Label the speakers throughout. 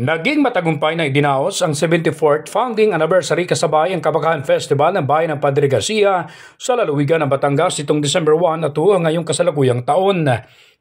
Speaker 1: Naging matagumpay na idinaos ang 74th founding anniversary kasabay ang Kabakahan Festival ng Bayan ng Padre Garcia sa lalawigan ng Batangas itong December 1 at 2 ngayong kasalukuyang taon.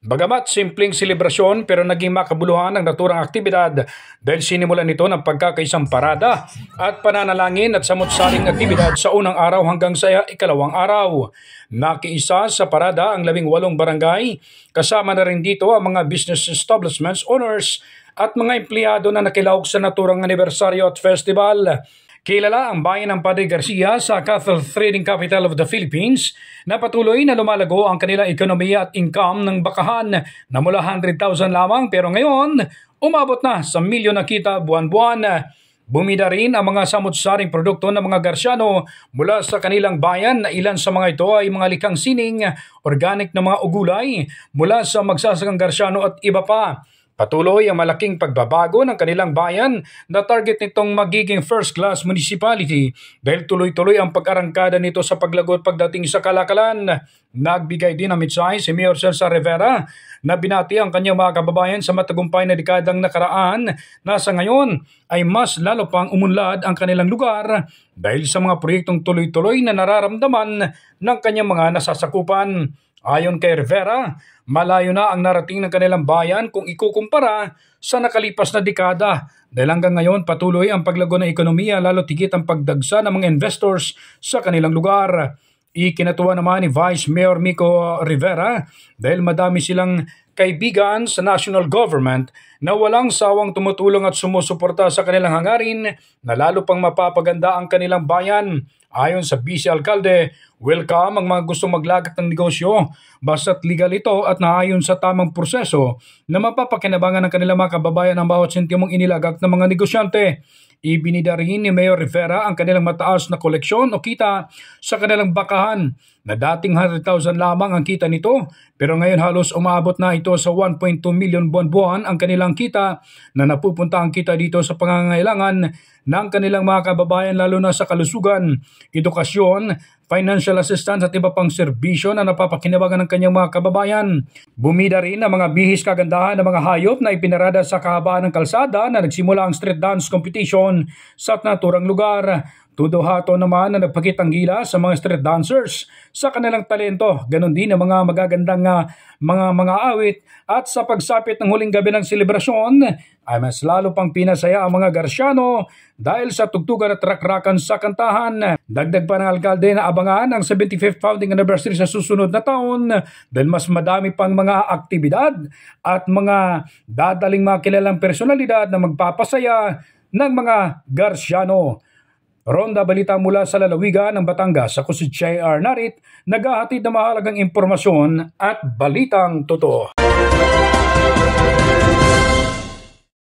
Speaker 1: Bagamat simpleng selebrasyon pero naging makabuluhan ang naturang aktibidad dahil sinimulan nito ng pagkakaisang parada at pananalangin at samot-saring aktibidad sa unang araw hanggang sa ikalawang araw. Nakiisa sa parada ang 18 barangay, kasama na rin dito ang mga business establishments owners at mga empleyado na nakilahok sa naturang anibersaryo at festival. Kilala ang bayan ng Padre Garcia sa cattle trading capital of the Philippines na patuloy na lumalago ang kanilang ekonomiya at income ng bakahan na mula 100,000 lamang pero ngayon umabot na sa milyon na kita buwan-buwan. Bumida rin ang mga samut-saring produkto ng mga Garciano mula sa kanilang bayan na ilan sa mga ito ay mga likhang sining, organic na mga ugulay mula sa magsasakang Garciano at iba pa. Patuloy ang malaking pagbabago ng kanilang bayan na target nitong magiging first-class municipality dahil tuloy-tuloy ang pag-arangkada nito sa paglago at pagdating sa kalakalan. Nagbigay din ng mensahe si Mayor Celsa Rivera na binati ang kanyang mga kababayan sa matagumpay na dekadang nakaraan na sa ngayon ay mas lalo pang umunlad ang kanilang lugar dahil sa mga proyektong tuloy-tuloy na nararamdaman ng kanyang mga nasasakupan. Ayon kay Rivera, malayo na ang narating ng kanilang bayan kung ikukumpara sa nakalipas na dekada dahil hanggang ngayon patuloy ang paglago ng ekonomiya lalo tigit ang pagdagsa ng mga investors sa kanilang lugar. Ikinatuwa naman ni Vice Mayor Mico Rivera dahil madami silang kaibigan sa national government na walang sawang tumutulong at sumusuporta sa kanilang hangarin na lalo pang mapapaganda ang kanilang bayan. Ayon sa Vice Alcalde, welcome ang mga gustong maglagak ng negosyo basta't legal ito at naayon sa tamang proseso na mapapakinabangan ng kanilang mga kababayan ang bawat sentimong inilagak ng mga negosyante. Ibinida rin ni Mayor Rivera ang kanilang mataas na koleksyon o kita sa kanilang bakahan na dating 100,000 lamang ang kita nito pero ngayon halos umaabot na ito sa 1.2 million buwan-buwan ang kanilang kita na napupunta ang kita dito sa pangangailangan ng kanilang mga kababayan lalo na sa kalusugan, edukasyon, financial assistance at iba pang serbisyo na napapakinabangan ng kanyang mga kababayan. Bumida rin ang mga bihis kagandahan ng mga hayop na ipinarada sa kahabaan ng kalsada na nagsimula ang street dance competition sa naturang lugar. Tuduhato naman na nagpakitang gila sa mga street dancers sa kanilang talento. Ganon din ang mga magagandang mga awit at sa pagsapit ng huling gabi ng selebrasyon ay mas lalo pang pinasaya ang mga Garciano dahil sa tugtugan at rakrakan sa kantahan. Dagdag pa ng alkalde na abangan ang 75th founding anniversary sa susunod na taon dahil mas madami pang mga aktibidad at mga dadaling mga kilalang personalidad na magpapasaya ng mga Garciano. Ronda balita mula sa lalawigan ng Batangas. Ako si J.R. Narit, naghahatid ng mahalagang impormasyon at balitang totoo.